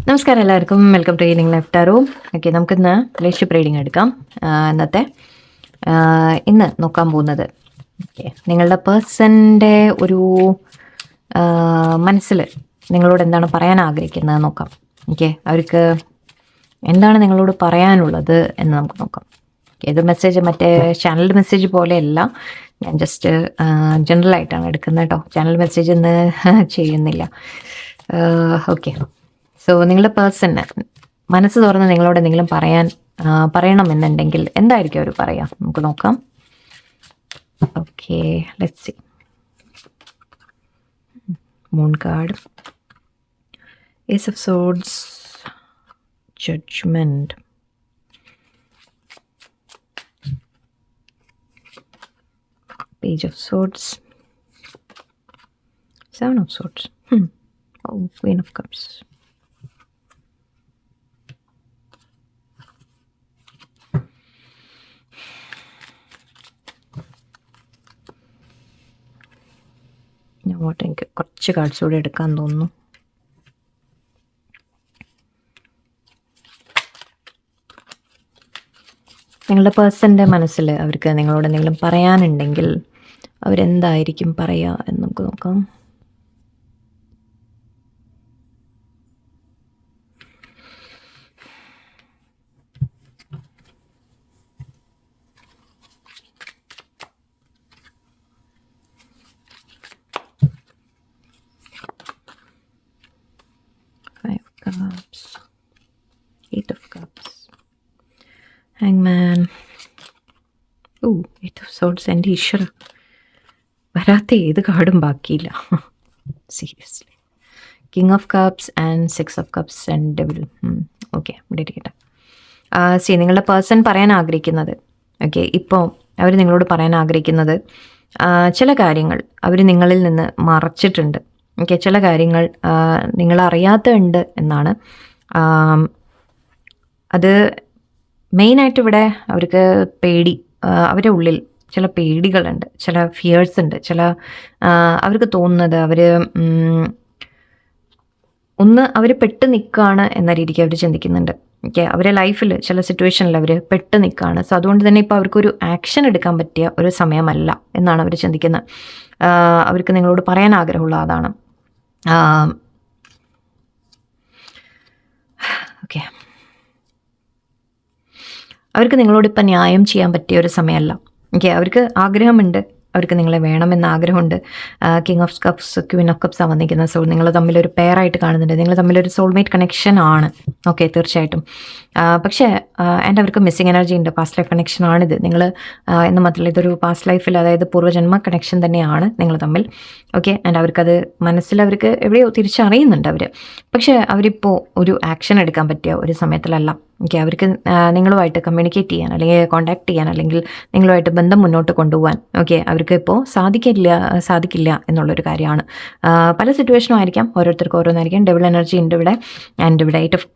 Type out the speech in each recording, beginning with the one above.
നമസ്കാരം എല്ലാവർക്കും, welcome to healing life tarot. Okay, നമുക്കിന്ന് റിലേഷൻഷിപ്പ് റീഡിംഗ് എടുക്കാം. ഇന്ന് നോക്കാൻ പോകുന്നത് ഓക്കെ നിങ്ങളുടെ പേഴ്സൻ്റെ ഒരു മനസ്സിൽ നിങ്ങളോട് എന്താണ് പറയാൻ ആഗ്രഹിക്കുന്നത് നോക്കാം. ഓക്കെ, അവർക്ക് എന്താണ് നിങ്ങളോട് പറയാനുള്ളത് എന്ന് നമുക്ക് നോക്കാം. ഇത് മെസ്സേജ് മറ്റേ ചാനൽ മെസ്സേജ് പോലെയല്ല, ഞാൻ ജസ്റ്റ് ജനറൽ ആയിട്ടാണ് എടുക്കുന്നത് കേട്ടോ. ചാനൽ മെസ്സേജ് ഇന്ന് ചെയ്യുന്നില്ല. ഓക്കെ, സോ നിങ്ങളുടെ പേഴ്സണ് മനസ്സ് തുറന്ന് നിങ്ങളോട് എന്തെങ്കിലും പറയണമെന്നുണ്ടെങ്കിൽ എന്തായിരിക്കും അവർ പറയാം, നമുക്ക് നോക്കാം. Okay, let's see. Moon card, ace of swords, judgement, page of swords, seven of swords, queen of cups. എനിക്ക് കുറച്ച് കാർഡ്സ് കൂടെ എടുക്കാൻ തോന്നുന്നു. നിങ്ങളുടെ പേഴ്സൻ്റെ മനസ്സിൽ അവർക്ക് നിങ്ങളോട് എന്തെങ്കിലും പറയാനുണ്ടെങ്കിൽ അവരെന്തായിരിക്കും പറയുക എന്ന് നമുക്ക് നോക്കാം. Cups, Eight of Cups, Hangman, Eight of Swords. എൻ്റെ ഈശ്വര, വരാത്ത ഏത് കാർഡും ബാക്കിയില്ല seriously. King of cups and six of cups and devil. Okay, ഇവിടെ ഇരിക്കട്ടെ. നിങ്ങളുടെ പേഴ്സൺ പറയാൻ ആഗ്രഹിക്കുന്നത്, ഓക്കെ ഇപ്പോൾ അവർ നിങ്ങളോട് പറയാൻ ആഗ്രഹിക്കുന്നത് ചില കാര്യങ്ങൾ അവർ നിങ്ങളിൽ നിന്ന് മറച്ചിട്ടുണ്ട്. ഓക്കെ, ചില കാര്യങ്ങൾ നിങ്ങളറിയാത്തുണ്ട് എന്നാണ്. അത് മെയിനായിട്ട് ഇവിടെ അവർക്ക് പേടി, അവരുടെ ഉള്ളിൽ ചില പേടികളുണ്ട്, ചില ഫിയേഴ്സ് ഉണ്ട്, ചില അവർക്ക് തോന്നുന്നത് അവർ പെട്ട് നിൽക്കുകയാണ് എന്ന രീതിക്ക് അവർ ചിന്തിക്കുന്നുണ്ട്. ഓക്കെ, അവരുടെ ലൈഫിൽ ചില സിറ്റുവേഷനിൽ അവർ പെട്ട് നിൽക്കുകയാണ്. സോ അതുകൊണ്ട് തന്നെ ഇപ്പോൾ അവർക്കൊരു ആക്ഷൻ എടുക്കാൻ പറ്റിയ ഒരു സമയമല്ല എന്നാണ് അവർ ചിന്തിക്കുന്നത്. അവർക്ക് നിങ്ങളോട് പറയാൻ ആഗ്രഹമുള്ള അതാണ്. ഓക്കെ, അവർക്ക് നിങ്ങളോടിപ്പം ന്യായം ചെയ്യാൻ പറ്റിയ ഒരു സമയമല്ല. ഓക്കെ, അവർക്ക് ആഗ്രഹമുണ്ട്, അവർക്ക് നിങ്ങളെ വേണമെന്ന ആഗ്രഹമുണ്ട്. King of cups, Queen of cups ആണ് വന്നിരിക്കുന്നത്. സോ നിങ്ങൾ തമ്മിലൊരു പെയറായിട്ട് കാണുന്നുണ്ട്, നിങ്ങൾ തമ്മിലൊരു സോൾമേറ്റ് കണക്ഷൻ ആണ്. ഓക്കെ, തീർച്ചയായിട്ടും. പക്ഷേ ആൻഡ് അവർക്ക് മിസ്സിങ് എനർജി ഉണ്ട്, പാസ്റ്റ് ലൈഫ് കണക്ഷൻ ആണിത്. നിങ്ങൾ എന്ന് മാത്രമല്ല, ഇതൊരു പാസ്റ്റ് ലൈഫിൽ, അതായത് പൂർവ്വജന്മ കണക്ഷൻ തന്നെയാണ് നിങ്ങൾ തമ്മിൽ. ഓക്കെ, ആൻഡ് അവർക്കത് മനസ്സിൽ അവർക്ക് എവിടെയോ തിരിച്ചറിയുന്നുണ്ട് അവർ. പക്ഷേ അവരിപ്പോൾ ഒരു ആക്ഷൻ എടുക്കാൻ പറ്റിയ ഒരു സമയത്തിലല്ല. ഓക്കെ, അവർക്ക് നിങ്ങളുമായിട്ട് കമ്മ്യൂണിക്കേറ്റ് ചെയ്യാൻ, അല്ലെങ്കിൽ കോൺടാക്ട് ചെയ്യാൻ, അല്ലെങ്കിൽ നിങ്ങളുമായിട്ട് ബന്ധം മുന്നോട്ട് കൊണ്ടുപോകാൻ ഓക്കെ അവർക്ക് ഇപ്പോൾ സാധിക്കില്ല എന്നുള്ളൊരു കാര്യമാണ്. പല സിറ്റുവേഷനും ആയിരിക്കാം, ഓരോരുത്തർക്കും ഓരോന്നായിരിക്കാം. ഡബിൾ എനർജി ഉണ്ട് ഇവിടെ. ആൻഡ് ഇവിടെ എയ്റ്റ് ഓഫ്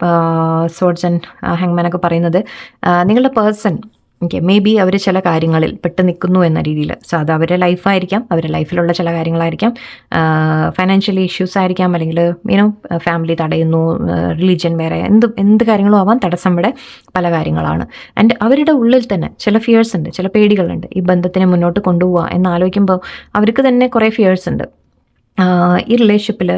സോർഡ്സ് ആൻഡ് ഹാങ്മാനൊക്കെ പറയുന്നത് നിങ്ങളുടെ പേഴ്സൺ ഓക്കെ മേ ബി അവർ ചില കാര്യങ്ങളിൽ പെട്ട് നിൽക്കുന്നു എന്ന രീതിയിൽ. സോ അത് അവരുടെ ലൈഫായിരിക്കാം, അവരുടെ ലൈഫിലുള്ള ചില കാര്യങ്ങളായിരിക്കാം, ഫൈനാൻഷ്യലി ഇഷ്യൂസ് ആയിരിക്കാം, അല്ലെങ്കിൽ ഫാമിലി തടയുന്നു, റിലീജിയൻ വേറെ എന്ത് കാര്യങ്ങളും ആവാം. തടസ്സം ഇവിടെ പല കാര്യങ്ങളാണ്. ആൻഡ് അവരുടെ ഉള്ളിൽ തന്നെ ചില ഫിയേഴ്സ് ഉണ്ട്, ചില പേടികളുണ്ട്. ഈ ബന്ധത്തിനെ മുന്നോട്ട് കൊണ്ടുപോവുക എന്നാലോചിക്കുമ്പോൾ അവർക്ക് തന്നെ കുറേ ഫിയേഴ്സ് ഉണ്ട്. ഈ റിലേഷൻഷിപ്പിൽ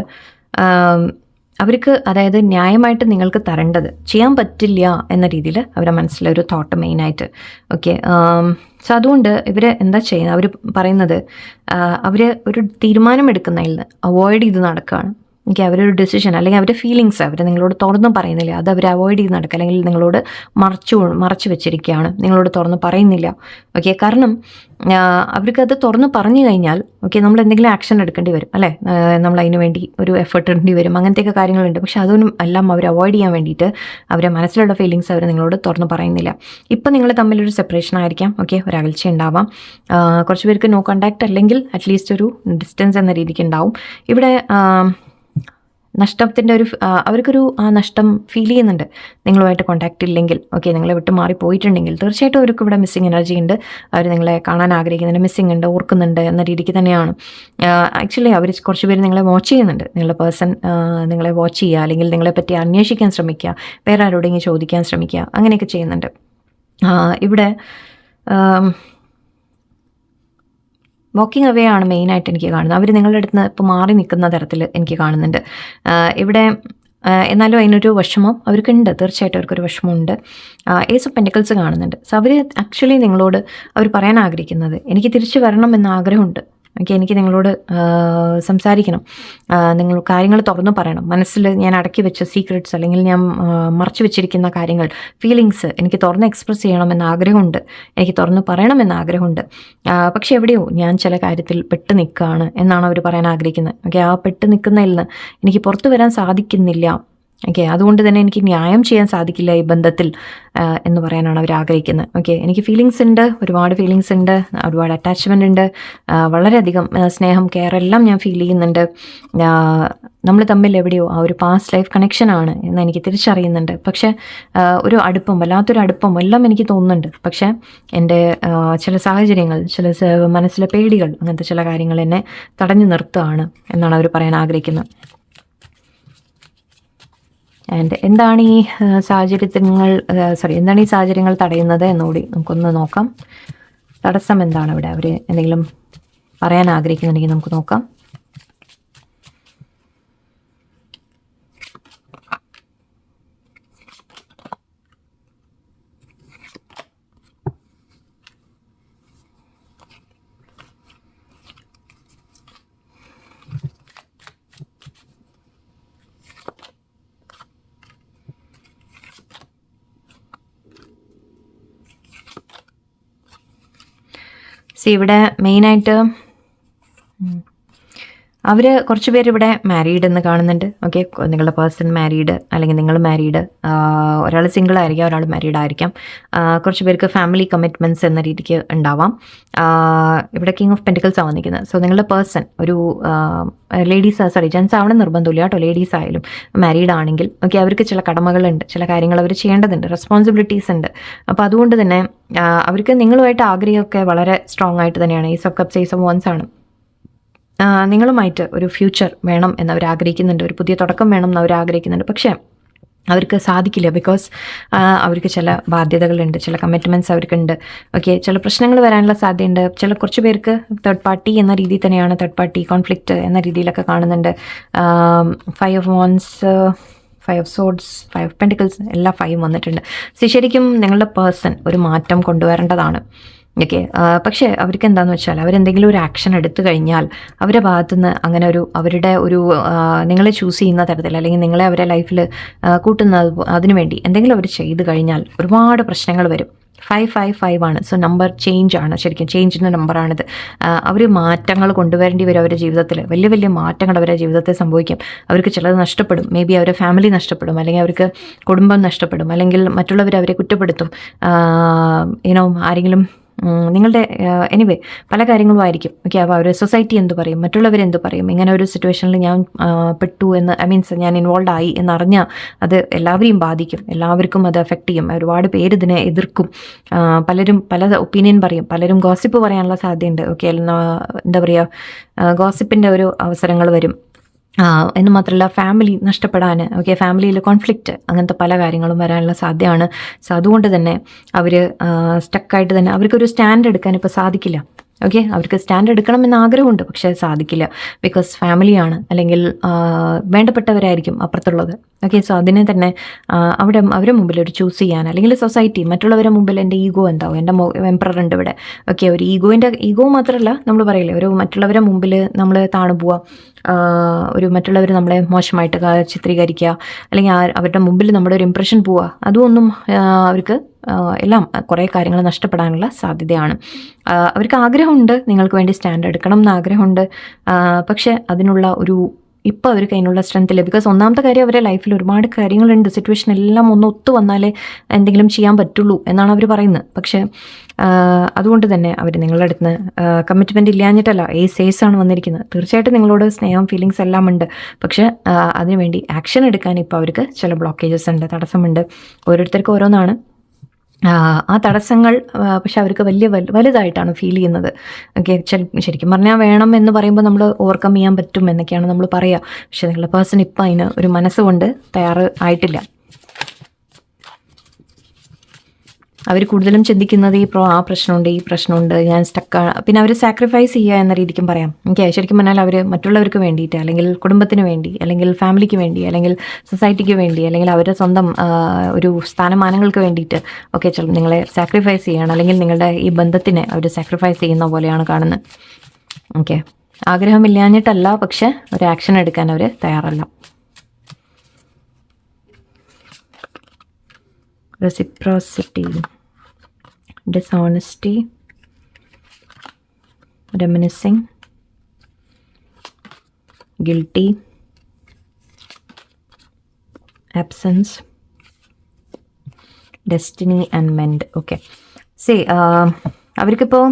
അവർക്ക് അതായത് ന്യായമായിട്ട് നിങ്ങൾക്ക് തരേണ്ടത് ചെയ്യാൻ പറ്റില്ല എന്ന രീതിയിൽ അവരുടെ മനസ്സിലൊരു തോട്ട് മെയിനായിട്ട്. ഓക്കെ, സോ അതുകൊണ്ട് ഇവർ എന്താ ചെയ്യുന്നത്, അവർ പറയുന്നത് അവർ ഒരു തീരുമാനമെടുക്കുന്നതിൽ നിന്ന് അവോയ്ഡ് ചെയ്ത് നടക്കുകയാണ്. ഓക്കെ, അവരൊരു ഡിസിഷൻ അല്ലെങ്കിൽ അവരുടെ ഫീലിങ്സ് അവർ നിങ്ങളോട് തുറന്നു പറയുന്നില്ല, അത് അവർ അവോയ്ഡ് ചെയ്ത് നടക്കുക, അല്ലെങ്കിൽ നിങ്ങളോട് മറച്ചു വെച്ചിരിക്കുകയാണ്, നിങ്ങളോട് തുറന്ന് പറയുന്നില്ല. ഓക്കെ, കാരണം അവർക്കത് തുറന്ന് പറഞ്ഞു കഴിഞ്ഞാൽ ഓക്കെ നമ്മൾ എന്തെങ്കിലും ആക്ഷൻ എടുക്കേണ്ടി വരും അല്ലേ, നമ്മൾ അതിന് വേണ്ടി ഒരു എഫേർട്ട് ഇടേണ്ടി വരും, അങ്ങനത്തെയൊക്കെ കാര്യങ്ങളുണ്ട്. പക്ഷെ അതൊന്നും എല്ലാം അവർ അവോയ്ഡ് ചെയ്യാൻ വേണ്ടിയിട്ട് അവരുടെ മനസ്സിലുള്ള ഫീലിങ്സ് അവർ നിങ്ങളോട് തുറന്ന് പറയുന്നില്ല. ഇപ്പം നിങ്ങൾ തമ്മിലൊരു സെപ്പറേഷൻ ആയിരിക്കാം, ഓക്കെ ഒരു അകൽച്ച ഉണ്ടാവാം. കുറച്ച് പേർക്ക് നോ കോണ്ടാക്ട് അല്ലെങ്കിൽ അറ്റ്ലീസ്റ്റ് ഒരു ഡിസ്റ്റൻസ് എന്ന രീതിക്ക് ഉണ്ടാവും. ഇവിടെ നഷ്ടത്തിൻ്റെ അവർക്കൊരു ആ നഷ്ടം ഫീൽ ചെയ്യുന്നുണ്ട് നിങ്ങളുമായിട്ട് കോൺടാക്റ്റ് ഇല്ലെങ്കിൽ. ഓക്കെ, നിങ്ങളെ വിട്ട് മാറിപ്പോയിട്ടുണ്ടെങ്കിൽ തീർച്ചയായിട്ടും അവർക്ക് ഇവിടെ മിസ്സിങ് എനർജി ഉണ്ട്. അവർ നിങ്ങളെ കാണാൻ ആഗ്രഹിക്കുന്നുണ്ട്, മിസ്സിങ് ഉണ്ട്, ഓർക്കുന്നുണ്ട് എന്ന രീതിക്ക് തന്നെയാണ്. ആക്ച്വലി അവർ കുറച്ച് പേര് നിങ്ങളെ വാച്ച് ചെയ്യുന്നുണ്ട്. നിങ്ങളുടെ പേഴ്സൺ നിങ്ങളെ വാച്ച് ചെയ്യുക, അല്ലെങ്കിൽ നിങ്ങളെപ്പറ്റി അന്വേഷിക്കാൻ ശ്രമിക്കുക, വേറെ ആരോടെങ്കിലും ചോദിക്കാൻ ശ്രമിക്കുക, അങ്ങനെയൊക്കെ ചെയ്യുന്നുണ്ട്. ഇവിടെ വാക്കിംഗ് അവേ ആണ് മെയിനായിട്ട് എനിക്ക് കാണുന്നത്. അവർ നിങ്ങളുടെ അടുത്ത് നിന്ന് ഇപ്പോൾ മാറി നിൽക്കുന്ന തരത്തിൽ എനിക്ക് കാണുന്നുണ്ട് ഇവിടെ. എന്നാലും അതിനൊരു വിഷമം അവർക്കുണ്ട്, തീർച്ചയായിട്ടും അവർക്കൊരു വിഷമമുണ്ട്. ഏസ് ഓഫ് പെൻറ്റിക്കിൾസ് കാണുന്നുണ്ട്. സോ അവർ ആക്ച്വലി നിങ്ങളോട് അവർ പറയാൻ ആഗ്രഹിക്കുന്നത്, എനിക്ക് തിരിച്ചു വരണം എന്ന ആഗ്രഹമുണ്ട്. ഓക്കെ, എനിക്ക് നിങ്ങളോട് സംസാരിക്കണം, നിങ്ങൾ കാര്യങ്ങൾ തുറന്നു പറയണം. മനസ്സിൽ ഞാൻ അടക്കി വെച്ച സീക്രട്സ്, അല്ലെങ്കിൽ ഞാൻ മറച്ചു വെച്ചിരിക്കുന്ന കാര്യങ്ങൾ, ഫീലിങ്സ് എനിക്ക് തുറന്ന് എക്സ്പ്രസ് ചെയ്യണമെന്ന ആഗ്രഹമുണ്ട്, എനിക്ക് തുറന്നു പറയണമെന്ന ആഗ്രഹമുണ്ട്. പക്ഷെ എവിടെയോ ഞാൻ ചില കാര്യത്തിൽ പെട്ട് നിൽക്കുകയാണ് എന്നാണ് അവർ പറയാൻ ആഗ്രഹിക്കുന്നത്. ഓക്കെ, ആ പെട്ട് നിൽക്കുന്നതിൽ നിന്ന് എനിക്ക് പുറത്തു വരാൻ സാധിക്കുന്നില്ല. ഓക്കെ, അതുകൊണ്ട് തന്നെ എനിക്ക് ന്യായം ചെയ്യാൻ സാധിക്കില്ല ഈ ബന്ധത്തിൽ എന്ന് പറയാനാണ് അവർ ആഗ്രഹിക്കുന്നത്. ഓക്കെ, എനിക്ക് ഫീലിങ്സ് ഉണ്ട്, ഒരുപാട് ഫീലിങ്സ് ഉണ്ട്, ഒരുപാട് അറ്റാച്ച്മെൻ്റ് ഉണ്ട്, വളരെയധികം സ്നേഹം, കെയർ എല്ലാം ഞാൻ ഫീൽ ചെയ്യുന്നുണ്ട്. നമ്മൾ തമ്മിൽ എവിടെയോ ആ ഒരു പാസ്റ്റ് ലൈഫ് കണക്ഷനാണ് എന്ന് എനിക്ക് തിരിച്ചറിയുന്നുണ്ട്. പക്ഷേ ഒരു അടുപ്പം, വല്ലാത്തൊരു അടുപ്പം എല്ലാം എനിക്ക് തോന്നുന്നുണ്ട്. പക്ഷേ എൻ്റെ ചില സാഹചര്യങ്ങൾ, ചില മനസ്സിലെ പേടികൾ, അങ്ങനത്തെ ചില കാര്യങ്ങൾ എന്നെ തടഞ്ഞു നിർത്തുകയാണ് എന്നാണ് അവർ പറയാൻ ആഗ്രഹിക്കുന്നത്. ആൻഡ് എന്താണ് ഈ സാഹചര്യങ്ങൾ തടയുന്നത് എന്നുകൂടി നമുക്കൊന്ന് നോക്കാം. തടസ്സം എന്താണ് ഇവിടെ? അവർ എന്തെങ്കിലും പറയാൻ ആഗ്രഹിക്കുന്നുണ്ടെങ്കിൽ നമുക്ക് നോക്കാം. ഇവിടെ മെയിനായിട്ട് അവർ കുറച്ച് പേര് ഇവിടെ മാരീഡ് എന്ന് കാണുന്നുണ്ട്. ഓക്കെ, നിങ്ങളുടെ പേഴ്സൺ മാരീഡ്, അല്ലെങ്കിൽ നിങ്ങൾ മാരീഡ്, ഒരാൾ സിംഗിൾ ആയിരിക്കാം, ഒരാൾ മാരീഡ് ആയിരിക്കാം. കുറച്ച് പേർക്ക് ഫാമിലി കമ്മിറ്റ്മെൻറ്റ്സ് എന്ന രീതിക്ക് ഉണ്ടാവാം. ഇവിടെ കിങ് ഓഫ് പെൻറ്റിക്കിൾസ് ആണ് വന്നിരിക്കുന്നത്. സോ നിങ്ങളുടെ പേഴ്സൺ ഒരു ജെൻസ് ആവണം നിർബന്ധമില്ല കേട്ടോ, ലേഡീസ് ആയാലും മാരീഡ് ആണെങ്കിൽ ഓക്കെ, അവർക്ക് ചില കടമകളുണ്ട്, ചില കാര്യങ്ങൾ അവർ ചെയ്യേണ്ടതുണ്ട്, റെസ്പോൺസിബിലിറ്റീസ് ഉണ്ട്. അപ്പോൾ അതുകൊണ്ട് തന്നെ അവർക്ക് നിങ്ങളുമായിട്ട് ആഗ്രഹമൊക്കെ വളരെ സ്ട്രോങ് ആയിട്ട് തന്നെയാണ്. Ace of cups, ace of wands ആണ്. നിങ്ങളുമായിട്ട് ഒരു ഫ്യൂച്ചർ വേണം എന്നവർ ആഗ്രഹിക്കുന്നുണ്ട്, ഒരു പുതിയ തുടക്കം വേണം എന്നവർ ആഗ്രഹിക്കുന്നുണ്ട്. പക്ഷേ അവർക്ക് സാധിക്കില്ല. ബിക്കോസ് അവർക്ക് ചില ബാധ്യതകളുണ്ട്, ചില കമ്മിറ്റ്മെൻറ്റ്സ് അവർക്കുണ്ട്. ഓക്കെ, ചില പ്രശ്നങ്ങൾ വരാനുള്ള സാധ്യതയുണ്ട്. കുറച്ച് പേർക്ക് തേർഡ് പാർട്ടി എന്ന രീതിയിൽ തന്നെയാണ്, തേർഡ് പാർട്ടി കോൺഫ്ലിക്റ്റ് എന്ന രീതിയിലൊക്കെ കാണുന്നുണ്ട്. 5 of Wands, 5 of Swords, 5 of Pentacles, എല്ലാ 5 വന്നിട്ടുണ്ട്. ശരിക്കും നിങ്ങളുടെ പേഴ്സൺ ഒരു മാറ്റം കൊണ്ടുവരേണ്ടതാണ്. ഓക്കെ, പക്ഷേ അവർക്ക് എന്താണെന്ന് വെച്ചാൽ അവരെന്തെങ്കിലും ഒരു ആക്ഷൻ എടുത്തു കഴിഞ്ഞാൽ അവരുടെ ഭാഗത്തുനിന്ന് അങ്ങനെ അവരുടെ നിങ്ങളെ ചൂസ് ചെയ്യുന്ന തരത്തിൽ, അല്ലെങ്കിൽ നിങ്ങളെ അവരുടെ ലൈഫിൽ കൂട്ടുന്നത് അതിനുവേണ്ടി എന്തെങ്കിലും അവർ ചെയ്തു കഴിഞ്ഞാൽ ഒരുപാട് പ്രശ്നങ്ങൾ വരും. 555 ആണ്. സോ നമ്പർ ചേഞ്ച് ആണ്, ശരിക്കും ചേഞ്ചിൻ്റെ നമ്പറാണിത്. അവർ മാറ്റങ്ങൾ കൊണ്ടുവരേണ്ടി വരും അവരുടെ ജീവിതത്തിൽ. വലിയ വലിയ മാറ്റങ്ങൾ അവരുടെ ജീവിതത്തിൽ സംഭവിക്കും. അവർക്ക് ചിലത് നഷ്ടപ്പെടും, മേ ബി അവരുടെ ഫാമിലി നഷ്ടപ്പെടും, അല്ലെങ്കിൽ അവർക്ക് കുടുംബം നഷ്ടപ്പെടും, അല്ലെങ്കിൽ മറ്റുള്ളവർ അവരെ കുറ്റപ്പെടുത്തും. ആരെങ്കിലും നിങ്ങളുടെ എനിവേ പല കാര്യങ്ങളും ആയിരിക്കും. ഓക്കെ, അപ്പോൾ അവർ സൊസൈറ്റി എന്ത് പറയും, മറ്റുള്ളവരെന്ത് പറയും, ഇങ്ങനെ ഒരു സിറ്റുവേഷനിൽ ഞാൻ പെട്ടു എന്ന്, ഞാൻ ഇൻവോൾവ് ആയി എന്നറിഞ്ഞാൽ അത് എല്ലാവരെയും ബാധിക്കും, എല്ലാവർക്കും അത് എഫക്റ്റ് ചെയ്യും. ഒരുപാട് പേര് ഇതിനെ എതിർക്കും, പലരും പല ഒപ്പീനിയൻ പറയും, പലരും ഗോസിപ്പ് പറയാനുള്ള സാധ്യതയുണ്ട്. ഓക്കെ, എന്താ പറയുക, ഗോസിപ്പിൻ്റെ ഒരു അവസരങ്ങൾ വരും. എന്ന് മാത്രമല്ല ഫാമിലി നഷ്ടപ്പെടാൻ, ഓക്കെ, ഫാമിലിയിൽ കോൺഫ്ലിക്റ്റ്, അങ്ങനത്തെ പല കാര്യങ്ങളും വരാനുള്ള സാധ്യതയാണ്. സോ അതുകൊണ്ട് തന്നെ അവർ സ്റ്റക്കായിട്ട് തന്നെ അവർക്കൊരു സ്റ്റാൻഡ് എടുക്കാൻ ഇപ്പോൾ സാധിക്കില്ല. ഓക്കെ, അവർക്ക് സ്റ്റാൻഡ് എടുക്കണമെന്ന് ആഗ്രഹമുണ്ട്, പക്ഷേ സാധിക്കില്ല. ബിക്കോസ് ഫാമിലിയാണ്, അല്ലെങ്കിൽ വേണ്ടപ്പെട്ടവരായിരിക്കും അപ്പുറത്തുള്ളത്. ഓക്കെ, സോ അതിനെ തന്നെ അവരുടെ മുമ്പിൽ ഒരു ചൂസ് ചെയ്യാൻ, അല്ലെങ്കിൽ സൊസൈറ്റി മറ്റുള്ളവരുടെ മുമ്പിൽ എൻ്റെ ഈഗോ എന്താവും, എൻ്റെ എംപറർ ഉണ്ട് ഇവിടെ. ഓക്കെ, ഒരു ഈഗോ മാത്രമല്ല, നമ്മൾ പറയില്ലേ, ഒരു മറ്റുള്ളവരുടെ മുമ്പിൽ നമ്മൾ താണു പോവുക, ഒരു മറ്റുള്ളവർ നമ്മളെ മോശമായിട്ട് ചിത്രീകരിക്കുക, അല്ലെങ്കിൽ അവരുടെ മുമ്പിൽ നമ്മുടെ ഒരു ഇംപ്രഷൻ പോവുക, അതൊന്നും അവർക്ക് എല്ലാം കുറേ കാര്യങ്ങൾ നഷ്ടപ്പെടാനുള്ള സാധ്യതയാണ്. അവർക്ക് ആഗ്രഹമുണ്ട് നിങ്ങൾക്ക് വേണ്ടി സ്റ്റാൻഡ് എടുക്കണം എന്ന് ആഗ്രഹമുണ്ട്. പക്ഷെ അതിനുള്ള ഒരു ഇപ്പോൾ അവർക്ക് അതിനുള്ള സ്ട്രെങ്ത് ഇല്ല. ബിക്കോസ് ഒന്നാമത്തെ കാര്യം അവരുടെ ലൈഫിൽ ഒരുപാട് കാര്യങ്ങളുണ്ട്, സിറ്റുവേഷൻ എല്ലാം ഒന്ന് ഒത്തു വന്നാലേ എന്തെങ്കിലും ചെയ്യാൻ പറ്റുള്ളൂ എന്നാണ് അവർ പറയുന്നത്. പക്ഷേ അതുകൊണ്ട് തന്നെ അവർ നിങ്ങളുടെ അടുത്ത് കമ്മിറ്റ്മെൻറ്റ് ഇല്ലാഞ്ഞിട്ടല്ല, സേസാണ് വന്നിരിക്കുന്നത്. തീർച്ചയായിട്ടും നിങ്ങളോട് സ്നേഹം, ഫീലിങ്സ് എല്ലാം ഉണ്ട്. പക്ഷേ അതിനുവേണ്ടി ആക്ഷൻ എടുക്കാൻ ഇപ്പോൾ അവർക്ക് ചില ബ്ലോക്കേജസ് ഉണ്ട്, തടസ്സമുണ്ട്. ഓരോരുത്തർക്കും ഓരോന്നാണ്. ആ തടസ്സങ്ങൾ പക്ഷെ അവർക്ക് വലുതായിട്ടാണ് ഫീൽ ചെയ്യുന്നത്. ഓക്കെ, ശരിക്കും പറഞ്ഞാൽ വേണം എന്ന് പറയുമ്പോൾ നമ്മൾ ഓവർകം ചെയ്യാൻ പറ്റും എന്നൊക്കെയാണ് നമ്മൾ പറയുക. പക്ഷെ നിങ്ങളുടെ പേഴ്സൺ ഇപ്പം അതിന് ഒരു മനസ്സുകൊണ്ട് ആയിട്ടില്ല. അവർ കൂടുതലും ചിന്തിക്കുന്നത് ആ പ്രശ്നമുണ്ട്, ഈ പ്രശ്നമുണ്ട്, ഞാൻ സ്റ്റക്കാണ്. പിന്നെ അവർ സാക്രിഫൈസ് ചെയ്യുക എന്ന രീതിക്കും പറയാം. ഓക്കെ, ശരിക്കും പറഞ്ഞാൽ അവർ മറ്റുള്ളവർക്ക് വേണ്ടിയിട്ട്, അല്ലെങ്കിൽ കുടുംബത്തിന് വേണ്ടി, അല്ലെങ്കിൽ ഫാമിലിക്ക് വേണ്ടി, അല്ലെങ്കിൽ സൊസൈറ്റിക്ക് വേണ്ടി, അല്ലെങ്കിൽ അവരുടെ സ്വന്തം ഒരു സ്ഥാനമാനങ്ങൾക്ക് വേണ്ടിയിട്ട് ഒക്കെ ചിലപ്പോൾ നിങ്ങളെ സാക്രിഫൈസ് ചെയ്യണം, അല്ലെങ്കിൽ നിങ്ങളുടെ ഈ ബന്ധത്തിനെ അവർ സാക്രിഫൈസ് ചെയ്യുന്ന പോലെയാണ് കാണുന്നത്. ഓക്കെ, ആഗ്രഹമില്ലാഞ്ഞിട്ടല്ല, പക്ഷെ ഒരു ആക്ഷൻ എടുക്കാൻ അവർ തയ്യാറല്ല. Reciprocity, dishonesty, reminiscing, guilty, absence, destiny and mend. Okay, see, അവർക്കിപ്പോൾ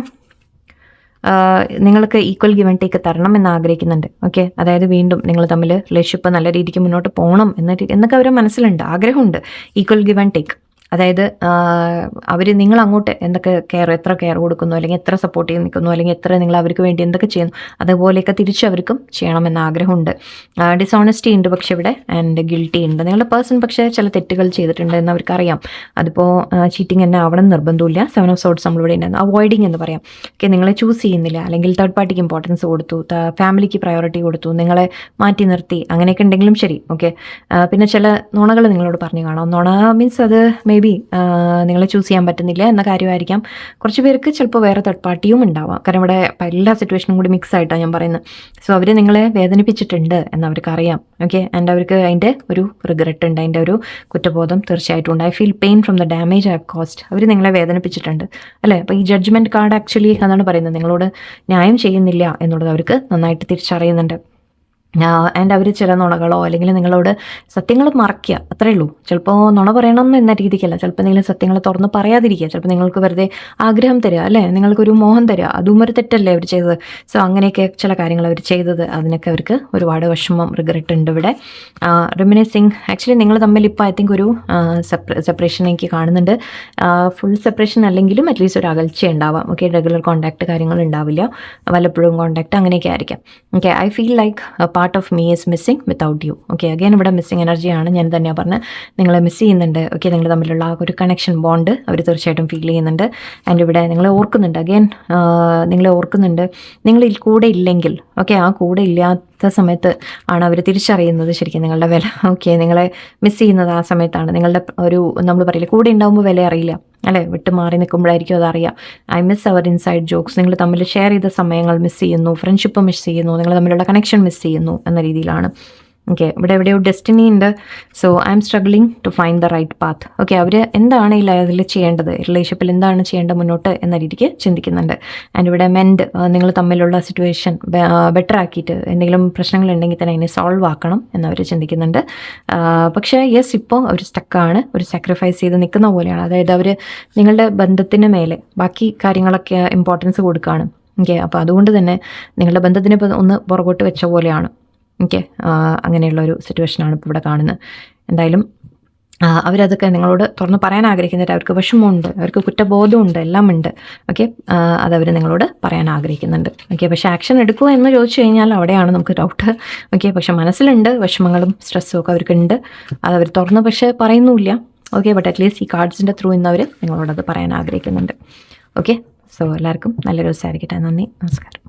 നിങ്ങൾക്ക് ഈക്വൽ ഗിവ് ആൻഡ് ടേക്ക് തരണം എന്ന് ആഗ്രഹിക്കുന്നുണ്ട്. ഓക്കെ, അതായത് വീണ്ടും നിങ്ങൾ തമ്മിൽ റിലേഷൻഷിപ്പ് നല്ല രീതിക്ക് മുന്നോട്ട് പോകണം എന്നൊക്കെ അവരുടെ മനസ്സിലുണ്ട്, ആഗ്രഹമുണ്ട്. ഈക്വൽ ഗിവ് ആൻഡ് ടേക്ക്, അതായത് അവർ നിങ്ങൾ അങ്ങോട്ട് എന്തൊക്കെ എത്ര കെയർ കൊടുക്കുന്നു, അല്ലെങ്കിൽ എത്ര സപ്പോർട്ട് ചെയ്ത് നിൽക്കുന്നു, അല്ലെങ്കിൽ എത്ര നിങ്ങൾ അവർക്ക് വേണ്ടി എന്തൊക്കെ ചെയ്യുന്നു, അതുപോലെയൊക്കെ തിരിച്ച് അവർക്കും ചെയ്യണമെന്ന് ആഗ്രഹമുണ്ട്. ഡിസോണസ്റ്റി ഉണ്ട് പക്ഷെ ഇവിടെ, ആൻഡ് ഗിൽറ്റി ഉണ്ട്. നിങ്ങളുടെ പേഴ്സൺ പക്ഷേ ചില തെറ്റുകൾ ചെയ്തിട്ടുണ്ട് എന്ന് അവർക്കറിയാം. അതിപ്പോൾ ചീറ്റിംഗ് തന്നെ ആവണം നിർബന്ധമില്ല. 7 of Swords നമ്മളിവിടെ ഉണ്ടായിരുന്നു. അവോയ്ഡിങ് എന്ന് പറയാം. ഓക്കെ, നിങ്ങളെ ചൂസ് ചെയ്യുന്നില്ല, അല്ലെങ്കിൽ തേർഡ് പാർട്ടിക്ക് ഇമ്പോർട്ടൻസ് കൊടുത്തു, ഫാമിലിക്ക് പ്രയോറിറ്റി കൊടുത്തു, നിങ്ങളെ മാറ്റി നിർത്തി, അങ്ങനെയൊക്കെ ഉണ്ടെങ്കിലും ശരി. ഓക്കെ, പിന്നെ ചില നുണകൾ നിങ്ങളോട് പറഞ്ഞു കാണാം. നുണ മീൻസ് അത് മേ ബി നിങ്ങളെ ചൂസ് ചെയ്യാൻ പറ്റുന്നില്ല എന്ന കാര്യമായിരിക്കാം. കുറച്ച് പേർക്ക് ചിലപ്പോൾ വേറെ തേർഡ് പാർട്ടിയും ഉണ്ടാവാം. കാരണം ഇവിടെ എല്ലാ സിറ്റുവേഷനും കൂടി മിക്സ് ആയിട്ടാണ് ഞാൻ പറയുന്നത്. സോ അവർ നിങ്ങളെ വേദനിപ്പിച്ചിട്ടുണ്ട് എന്ന് അവർക്ക് അറിയാം. ഓക്കെ, ആൻഡ് അവർക്ക് അതിൻ്റെ ഒരു റിഗ്രറ്റ് ഉണ്ട്, അതിൻ്റെ ഒരു കുറ്റബോധം തീർച്ചയായിട്ടും ഉണ്ട്. I feel pain from the damage I have cost. അവർ നിങ്ങളെ വേദനിപ്പിച്ചിട്ടുണ്ട് അല്ലേ. അപ്പോൾ ഈ ജഡ്ജ്മെൻറ്റ് കാർഡ് ആക്ച്വലി അതാണ് പറയുന്നത്, നിങ്ങളോട് ന്യായം ചെയ്യുന്നില്ല എന്നുള്ളത് അവർക്ക് നന്നായിട്ട് തിരിച്ചറിയുന്നുണ്ട്. ആൻഡ് അവർ ചില നുണകളോ അല്ലെങ്കിൽ നിങ്ങളോട് സത്യങ്ങൾ മറയ്ക്കുക, അത്രേ ഉള്ളൂ. ചിലപ്പോൾ നുണ പറയണം എന്ന രീതിക്കല്ല, ചിലപ്പോൾ എന്തെങ്കിലും സത്യങ്ങൾ തുറന്ന് പറയാതിരിക്കുക, ചിലപ്പോൾ നിങ്ങൾക്ക് വെറുതെ ആഗ്രഹം തരിക അല്ലേ, നിങ്ങൾക്കൊരു മോഹം തരിക, അതും ഒരു തെറ്റല്ലേ അവർ ചെയ്തത്. സോ അങ്ങനെയൊക്കെ ചില കാര്യങ്ങൾ അവർ ചെയ്തത്, അതിനൊക്കെ അവർക്ക് ഒരുപാട് വിഷമം, റിഗ്രറ്റ് ഉണ്ട് ഇവിടെ. റിമിനിസിങ്, ആക്ച്വലി നിങ്ങൾ തമ്മിൽ ഇപ്പോൾ ഐ തിങ്ക് ഒരു സെപ്പറേഷൻ എനിക്ക് കാണുന്നുണ്ട്. ഫുൾ സെപ്പറേഷൻ അല്ലെങ്കിലും അറ്റ്ലീസ്റ്റ് ഒരു അകൽച്ച ഉണ്ടാവാം. ഓക്കെ, റെഗുലർ കോൺടാക്ട് കാര്യങ്ങൾ ഉണ്ടാവില്ല, വല്ലപ്പോഴും കോൺടാക്ട് അങ്ങനെയൊക്കെ ആയിരിക്കാം. Okay, I feel like part of me is missing without you. Okay, again ഇവിടെ മിസ്സിങ് എനർജിയാണ്, ഞാൻ തന്നെയാണ് പറഞ്ഞത്. നിങ്ങളെ മിസ് ചെയ്യുന്നുണ്ട്. ഓക്കെ, നിങ്ങൾ തമ്മിലുള്ള ആ ഒരു കണക്ഷൻ, ബോണ്ട് അവർ തീർച്ചയായിട്ടും ഫീൽ ചെയ്യുന്നുണ്ട്. ആൻഡ് ഇവിടെ നിങ്ങളെ ഓർക്കുന്നുണ്ട്, അഗൈൻ നിങ്ങളെ ഓർക്കുന്നുണ്ട്. നിങ്ങൾ കൂടെ ഇല്ലെങ്കിൽ, ഓക്കെ, ആ കൂടെ ഇല്ലാത്ത സമയത്ത് ആണ് അവർ തിരിച്ചറിയുന്നത് ശരിക്കും നിങ്ങളുടെ വില. ഓക്കെ, നിങ്ങളെ മിസ് ചെയ്യുന്നത് ആ സമയത്താണ്. നിങ്ങളുടെ ഒരു നമ്മൾ പറയില്ല, കൂടെ ഉണ്ടാകുമ്പോൾ വില അറിയില്ല അല്ലേ, വിട്ട് മാറി നിൽക്കുമ്പോഴായിരിക്കും അതറിയാം. I miss our inside jokes. നിങ്ങൾ തമ്മിൽ ഷെയർ ചെയ്ത സമയങ്ങൾ മിസ് ചെയ്യുന്നു, ഫ്രണ്ട്ഷിപ്പ് മിസ് ചെയ്യുന്നു, നിങ്ങൾ തമ്മിലുള്ള കണക്ഷൻ മിസ് ചെയ്യുന്നു എന്ന രീതിയിലാണ്. ഓക്കെ, ഇവിടെ എവിടെയോ ഡെസ്റ്റിനി ഉണ്ട്. So I am struggling to find the right path. Okay, അവർ എന്താണ് അതിൽ ചെയ്യേണ്ടത്, റിലേഷൻഷിപ്പിൽ എന്താണ് ചെയ്യേണ്ടത് മുന്നോട്ട് എന്ന രീതിക്ക് ചിന്തിക്കുന്നുണ്ട്. ആൻഡ് ഇവിടെ മെൻഡ്, നിങ്ങൾ തമ്മിലുള്ള സിറ്റുവേഷൻ ബെറ്റർ ആക്കിയിട്ട് എന്തെങ്കിലും പ്രശ്നങ്ങളുണ്ടെങ്കിൽ തന്നെ അതിനെ സോൾവ് ആക്കണം എന്നവർ ചിന്തിക്കുന്നുണ്ട്. പക്ഷേ യെസ്, ഇപ്പോൾ അവർ സ്റ്റക്കാണ്, ഒരു സാക്രിഫൈസ് ചെയ്ത് നിൽക്കുന്ന പോലെയാണ്. അതായത് അവർ നിങ്ങളുടെ ബന്ധത്തിന് മേലെ ബാക്കി കാര്യങ്ങളൊക്കെ ഇമ്പോർട്ടൻസ് കൊടുക്കുകയാണ്. ഓക്കെ, അപ്പോൾ അതുകൊണ്ട് തന്നെ നിങ്ങളുടെ ബന്ധത്തിന് ഇപ്പോൾ ഒന്ന് പുറകോട്ട് വെച്ച പോലെയാണ്. ഓക്കെ, അങ്ങനെയുള്ളൊരു സിറ്റുവേഷനാണ് ഇപ്പോൾ ഇവിടെ കാണുന്നത്. എന്തായാലും അവരതൊക്കെ നിങ്ങളോട് തുറന്ന് പറയാൻ ആഗ്രഹിക്കുന്നുണ്ട്. അവർക്ക് വിഷമമുണ്ട്, അവർക്ക് കുറ്റബോധമുണ്ട്, എല്ലാം ഉണ്ട്. ഓക്കെ, അതവർ നിങ്ങളോട് പറയാൻ ആഗ്രഹിക്കുന്നുണ്ട്. ഓക്കെ, പക്ഷേ ആക്ഷൻ എടുക്കുമോ എന്ന് ചോദിച്ചു കഴിഞ്ഞാൽ അവിടെയാണ് നമുക്ക് ഡൗട്ട്. ഓക്കെ, പക്ഷേ മനസ്സിലുണ്ട്, വിഷമങ്ങളും സ്ട്രെസ്സും ഒക്കെ അവർക്കുണ്ട്. അതവർ തുറന്ന് പക്ഷേ പറയുന്നുമില്ല. ഓക്കെ, ബട്ട് അറ്റ്ലീസ്റ്റ് ഈ കാർഡ്സിൻ്റെ ത്രൂ ഇന്ന് അവർ നിങ്ങളോടത് പറയാൻ ആഗ്രഹിക്കുന്നുണ്ട്. ഓക്കെ, സോ എല്ലാവർക്കും നല്ലൊരു ദിവസമായിരിക്കട്ടെ. നന്ദി, നമസ്കാരം.